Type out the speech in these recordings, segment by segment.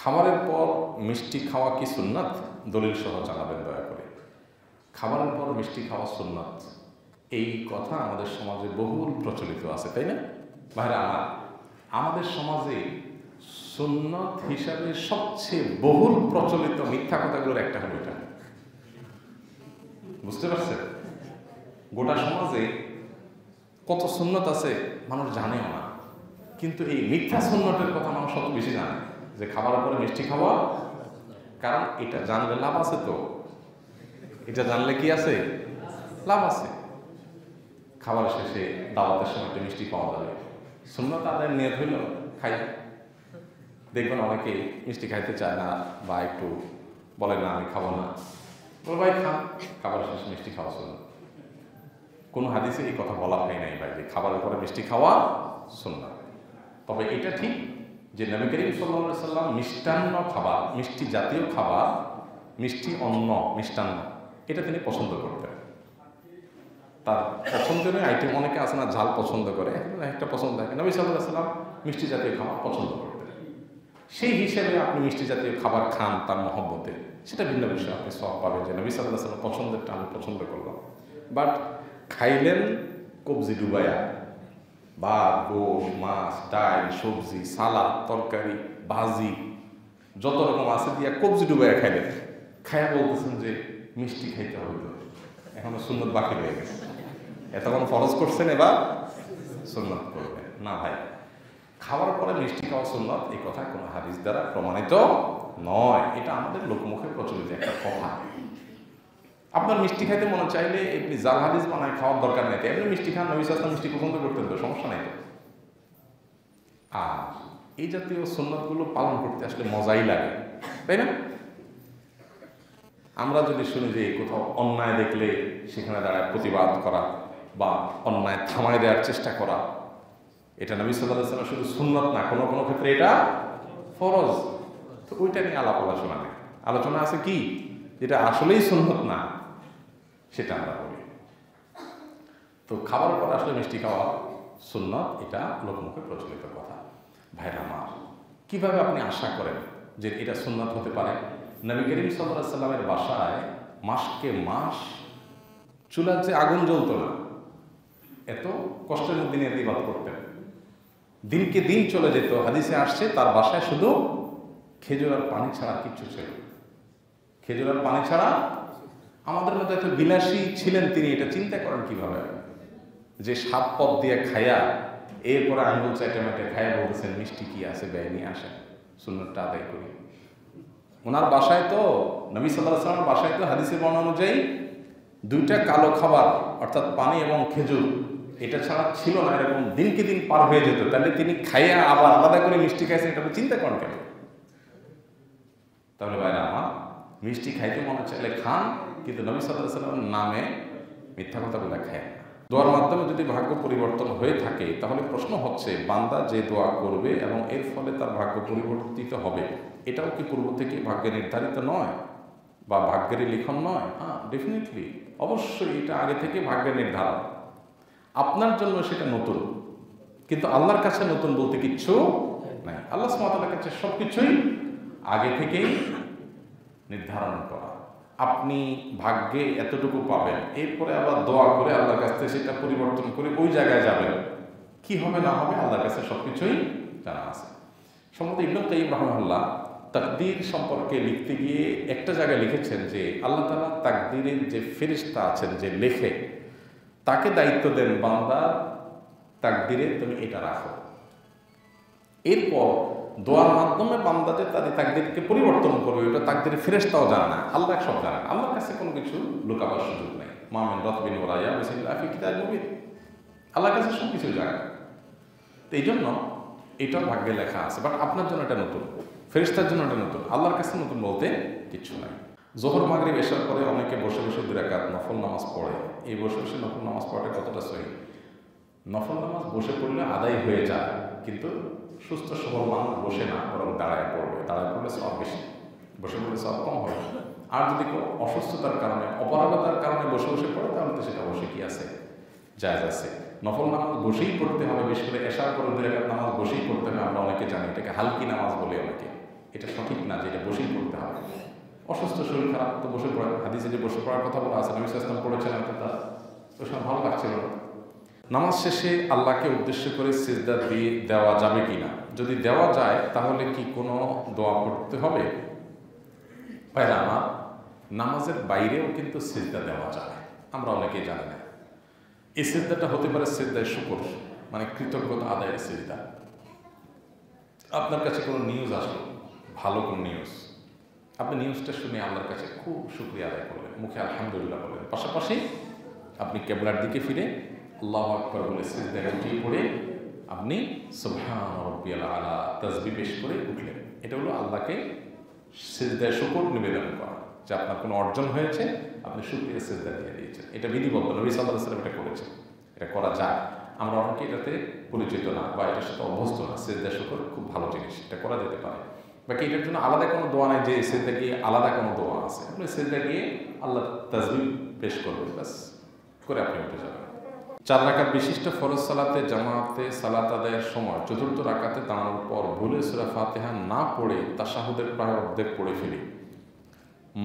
খাবারের পর মিষ্টি খাওয়া কি সুন্নাত? দলিল সহ জানাবেন দয়া করে। খাবারের পর মিষ্টি খাওয়া সুন্নাত, এই কথা আমাদের সমাজে বহুল প্রচলিত আছে, তাই না ভাইরা? আমাদের সমাজে সুন্নাত হিসাবে সবচেয়ে বহুল প্রচলিত মিথ্যা কথাগুলোর একটা হলো এটা। বুঝতে পারছেন? গোটা সমাজে কত সুন্নত আছে মানুষ জানেও না, কিন্তু এই মিথ্যা সুন্নতের কথা মানুষ সব বেশি জানে, যে খাবারের পরে মিষ্টি খাওয়া। কারণ এটা জানলে লাভ আছে, তো এটা জানলে কি আছে? লাভ আছে। খাবার শেষে দাওয়াতের সময় একটা মিষ্টি পাওয়া যাবে, সুন্নত আদায়ের নিয়ত হইল খাই। দেখবেন অনেকে মিষ্টি খাইতে চায় না, বা একটু বলে না আমি খাবো না, বলে ভাই খান, খাবার শেষে মিষ্টি খাওয়া সুন্নত। কোনো হাদিসে এই কথা বলা হয় নাই ভাই যে খাবারের পরে মিষ্টি খাওয়া সুন্নাত। তবে এটা ঠিক যে নবী করিম সাল্লাল্লাহু আলাইহি সাল্লাম মিষ্টান্ন খাবার, মিষ্টি জাতীয় খাবার, মিষ্টি অন্ন, মিষ্টান্ন, এটা তিনি পছন্দ করতেন। তার পছন্দের আইটেম অনেকে আছে না, ঝাল পছন্দ করে, একটা পছন্দ থাকে। নবী সাল্লাল্লাহু আলাইহি সাল্লাম মিষ্টি জাতীয় খাবার পছন্দ করতেন। সেই হিসেবে আপনি মিষ্টি জাতীয় খাবার খান তার মহব্বতে, সেটা ভিন্ন বিষয়। আপনি সওয়াব পাবেন যে নবী সাল্লাল্লাহু আলাইহি সাল্লাম পছন্দেরটা আমি পছন্দ করলাম। বাট খাইলেন কবজি ডুবায়া, ভাত, গোশ, মাছ, ডাল, সবজি, সালাদ, তরকারি, ভাজি, যত রকম আছে দিয়া কবজি ডুবাইয়া খাইলেন। খাইয়া বলতেছেন যে মিষ্টি খাইতে হবে, তো এখনো সুন্নত বাকি রয়ে গেছে, এতক্ষণ ফরজ করছেন, এবার সুন্নত করবেন না। ভাই, খাওয়ার পরে মিষ্টি খাওয়া সুন্নত, এই কথা কোনো হাদিস দ্বারা প্রমাণিত নয়। এটা আমাদের লোকমুখে প্রচলিত একটা কথা। আপনার মিষ্টি খাইতে মনে চাইলে এমনি জাল হাদিস বানায় খাওয়ার দরকার নেই, এমনি মিষ্টি খান। নবী সাল্লাল্লাহু আলাইহি ওয়াসাল্লাম মিষ্টি পছন্দ করতেন, তো সমস্যা নাই। আর এই জাতীয় সুন্নতগুলো পালন করতে আসলে মজাই লাগে, তাই না? আমরা যদি শুনি যে কোথাও অন্যায় দেখলে সেখানে দাঁড়ায় প্রতিবাদ করা বা অন্যায় থামায় দেওয়ার চেষ্টা করা, এটা নবী সাল্লাল্লাহু আলাইহি ওয়াসাল্লাম শুধু সুন্নত না, কোনো কোনো ক্ষেত্রে এটা ফরজ। তো ওইটা নিয়ে আলোচনা নেই। আলোচনা আছে কি যেটা আসলেই সুন্নত না, সেটা আমরা বলি। তো খাবার পর আসলে মিষ্টি খাওয়া সুন্নত, এটা লোকমুখে প্রচলিত কথা। ভাইরা আমার, কিভাবে আপনি আশা করেন যে এটা সুন্নত হতে পারে? নবী করিম সাল্লাল্লাহু আলাইহি সাল্লামের বাসায় মাসকে মাস চুলার যে আগুন জ্বলতো না, এত কষ্টের মধ্যে নিয়ে ইবাদত করতেন। দিনকে দিন চলে যেত, হাদিসে আসছে তার বাসায় শুধু খেজুর আর পানি ছাড়া কিচ্ছু ছিল। খেজুর আর পানি ছাড়া। আমাদের মধ্যে এত বিলাসী ছিলেন তিনি, এটা চিন্তা করেন কিভাবে, যে 7 পদ দিয়ে খায়া এরপরে আঙ্গুল চাইটে মেটে খায়া বলতেছেন মিষ্টি কি আছে ব্যয় নিয়ে আসেন, সুন্নতটা আদায় করি। ওনার বাসায় তো, নবী সাল্লাল্লাহু আলাইহি ওয়াসাল্লামের বাসায় তো হাদিসের বর্ণনা অনুযায়ী 2টা কালো খাবার, অর্থাৎ পানি এবং খেজুর, এটা ছাড়া ছিল না। এরকম দিনকে দিন পার হয়ে যেত। তাহলে তিনি খাইয়া আবার আলাদা করে মিষ্টি খাইছেন, এটা চিন্তা করেন কেন? তাহলে ভাইরা আমার, মিষ্টি খাইতে মনে চাইলে খান, কিন্তু নবী সাল্লাল্লাহু আলাইহি ওয়াসাল্লামের নামে মিথ্যা কথা বলে খায় না। দোয়ার মাধ্যমে যদি ভাগ্য পরিবর্তন হয়ে থাকে, তাহলে প্রশ্ন হচ্ছে বান্দা যে দোয়া করবে এবং এর ফলে তার ভাগ্য পরিবর্তিত হবে, এটাও কি পূর্ব থেকে ভাগ্যে নির্ধারিত নয় বা ভাগ্যের লিখন নয়? হ্যাঁ, ডেফিনেটলি, অবশ্যই এটা আগে থেকে ভাগ্যের নির্ধারণ। আপনার জন্য সেটা নতুন, কিন্তু আল্লাহর কাছে নতুন বলতে কিচ্ছু নাই। আল্লাহ সুবহানাহু ওয়া তাআলার কাছে সবকিছুই আগে থেকেই নির্ধারণ করা। আপনি ভাগ্যে এতটুকু পাবেন, এরপরে আবার দোয়া করে আল্লাহর কাছ থেকে সেটা পরিবর্তন করে ওই জায়গায় যাবেন, কি হবে না হবে আল্লাহর কাছে সবকিছুই জানা আছে। সম্ভবত ইবনে কাইয়্যিম রাহিমাহুল্লাহ তাকদীর সম্পর্কে লিখতে গিয়ে একটা জায়গায় লিখেছেন যে আল্লাহ তাআলা তাকদীরের যে ফেরেশতা আছেন, যে লেখে, তাকে দায়িত্ব দেন বান্দার তাকদীরে তুমি এটা রাখো। এরপর দোয়ার মাধ্যমে বান্দাদের তাদের তাকদীরকে পরিবর্তন করবে, ওটা তাকদীরের ফেরেশতাও জানে না, আল্লাহ সব জানেন। আল্লাহর কাছে কোনো কিছু লুকাবার সুযোগ নেই। মা মিন রাতবিন ওয়া লা ইয়াবিসিন ইল্লা ফি কিতাবিন মুবিন, আল্লাহর কাছে সব কিছু জানে। তো এই জন্য এটাও ভাগ্যে লেখা আছে, বাট আপনার জন্য এটা নতুন, ফেরেশতার জন্য এটা নতুন, আল্লাহর কাছে নতুন বলতে কিচ্ছু নাই। যোহর মাগরিব এশার পরে অনেকে বসে বসে 2 রাকাত নফল নামাজ পড়ে। এই বসে বসে নফল নামাজ পড়াটা কতটা সহিহ? নফল নামাজ বসে পড়লে আদায় হয়ে যায়, কিন্তু সুস্থ সবল মানুষ বসে না, বরং দাঁড়ায় পড়বে। দাঁড়ায় পড়লে সব বেশি, বসে পড়লে সব কম হবে। আর যদি কেউ অসুস্থতার কারণে, অপারগতার কারণে বসে বসে পড়ে, তাহলে তো সেটা বসে কি আছে, জায়েজ আছে। নফল নামাজ বসেই পড়তে হবে, বিশেষ করে এশার পরে 2 রাকাত নামাজ বসেই পড়তে হবে। আমরা অনেকে জানি এটাকে হালকি নামাজ বলে অনেকে, এটা সঠিক যেটা বসেই পড়তে হবে। অসুস্থ শরীর খারাপ তো বসে পড়ে, হাদিসে যে বসে পড়ার কথা বলা আছে, নবী সাল্লাল্লাহু আলাইহি ওয়াসাল্লাম পড়েছেন, তার ওই সময় ভালো লাগছিল না। নামাজ শেষে আল্লাহকে উদ্দেশ্য করে সিজদা দিয়ে দেওয়া যাবে কিনা, যদি দেওয়া যায় তাহলে কি কোনো দোয়া করতে হবে? ভাইরা আমার, নামাজের বাইরেও কিন্তু সিজদা দেওয়া যায়, আমরা অনেকেই জানি না। এই সিজদাটা হতে পারে সিজদায়ে শুকর, মানে কৃতজ্ঞতা আদায়ের সিজদা। আপনার কাছে কোনো নিউজ আসলো, ভালো কোনো নিউজ, আপনি নিউজটা শুনে আল্লাহর কাছে খুব শুকরিয়া আদায় করলেন, মুখে আলহামদুলিল্লাহ বললেন, পাশাপাশি আপনি কিবলার দিকে ফিরে আল্লাহু আকবার বলে সিজদায় উঠিয়ে পড়ে আপনি সুবহান রাব্বিয়াল আলা তাসবিহ পেশ করে উঠলেন। এটা হলো আল্লাহকে সিজদায়ে শুকর নিবেদন করা, যে আপনার কোনো অর্জন হয়েছে, আপনি শুকরিয়া সিজদা দিয়ে দিয়েছেন। এটা বিধিবদ্ধ, নবী সাল্লাল্লাহু আলাইহি ওয়াসাল্লাম এটা করেছেন, এটা করা যায়। আমরা অনেকে এটাতে পরিচিত না বা এটার সাথে অভ্যস্ত না। সিজদায়ে শুকর খুব ভালো জিনিস, এটা করা যেতে পারে। বাকি এটার জন্য আলাদা কোনো দোয়া নাই যে সিজদা গিয়ে আলাদা কোনো দোয়া আছে, আপনি সিজদা গিয়ে আল্লাহ তাসবিহ পেশ করবেন, বাস করে আপনি উঠে যাবেন। 4 রাকাত বিশিষ্ট ফরজ সালাতে জামাতে সালাত আদায়ের সময় চতুর্থ রাকাতে দাঁড়ানোর পর ভুলে সূরা ফাতিহা না পড়ে তাশাহুদের প্রায় অর্ধেক পড়ে ফেলি,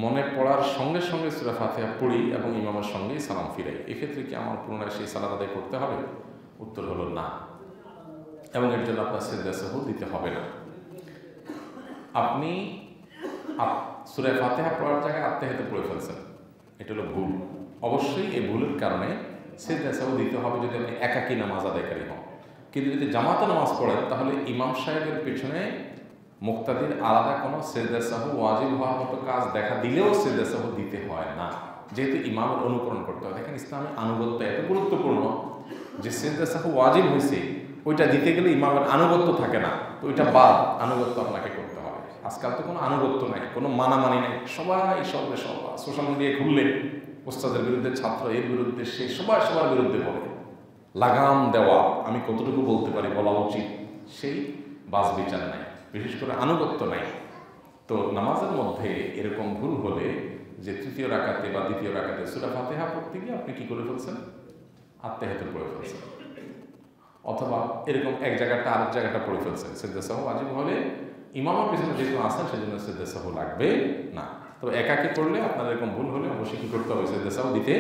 মনে পড়ার সঙ্গে সঙ্গে সূরা ফাতিহা পড়ি এবং ইমামের সঙ্গেই সালাম ফিরাই, এক্ষেত্রে কি আমার পুনরায় সেই সালাত আদায় করতে হবে? উত্তর হলো না, এবং এর জন্য আপনার সিজদা সাহু দিতে হবে না। আপনি সূরা ফাতিহা পড়ার জায়গায় আত্তাহিয়াত পড়ে ফেলছেন, এটা হলো ভুল। অবশ্যই এই ভুলের কারণে সিজদা সাহু দিতে হবে যদি আপনি একাকী নামাজ আদায়কারী হন। কিন্তু যদি জামাতে নামাজ পড়েন তাহলে ইমাম সাহেবের পেছনে মুক্তাদির আলাদা কোনো সিজদা সাহু ওয়াজিব হওয়ার মতো কাজ দেখা দিলেও সিজদা সাহু দিতে হয় না, যেহেতু ইমামের অনুকরণ করতে হয়। দেখেন, ইসলামে আনুগত্য এত গুরুত্বপূর্ণ যে সিজদা সাহু ওয়াজিব হয়েছে, ওইটা দিতে গেলে ইমামের আনুগত্য থাকে না, তো ওইটা বাদ, আনুগত্য আপনাকে করতে হবে। আজকাল তো কোনো আনুগত্য নাই, কোনো মানামানি নেই, সবাই সবে সবাই সোশ্যাল মিডিয়ায় ঘুরলে ওস্তাদের বিরুদ্ধে, ছাত্র এর বিরুদ্ধে, সে সবাই সবার বিরুদ্ধে বলে। লাগাম দেওয়া, আমি কতটুকু বলতে পারি, বলা উচিত, সেই বাস বিচার নাই, বিশেষ করে আনুগত্য নাই। তো নামাজের মধ্যে এরকম ভুল হলে যে তৃতীয় রাকাতে বা দ্বিতীয় রাকাতে সূরা ফাতিহা পড়তে গিয়ে আপনি কি করে ফেলছেন? আত্তাহিয়াত পড়ে ফেলছেন, অথবা এরকম এক জায়গাটা আরেক জায়গাটা পড়ে ফেলছেন। সিজদা সাহু ওয়াজিব হলে ইমামের পিছনে যেহেতু আসেন সেজন্য সিজদা সাহু লাগবে না। তবে একাকী করলে আপনার এরকম ভুল হলে অবশ্যই কি করতে হবে? সিজদা সাহু দিতে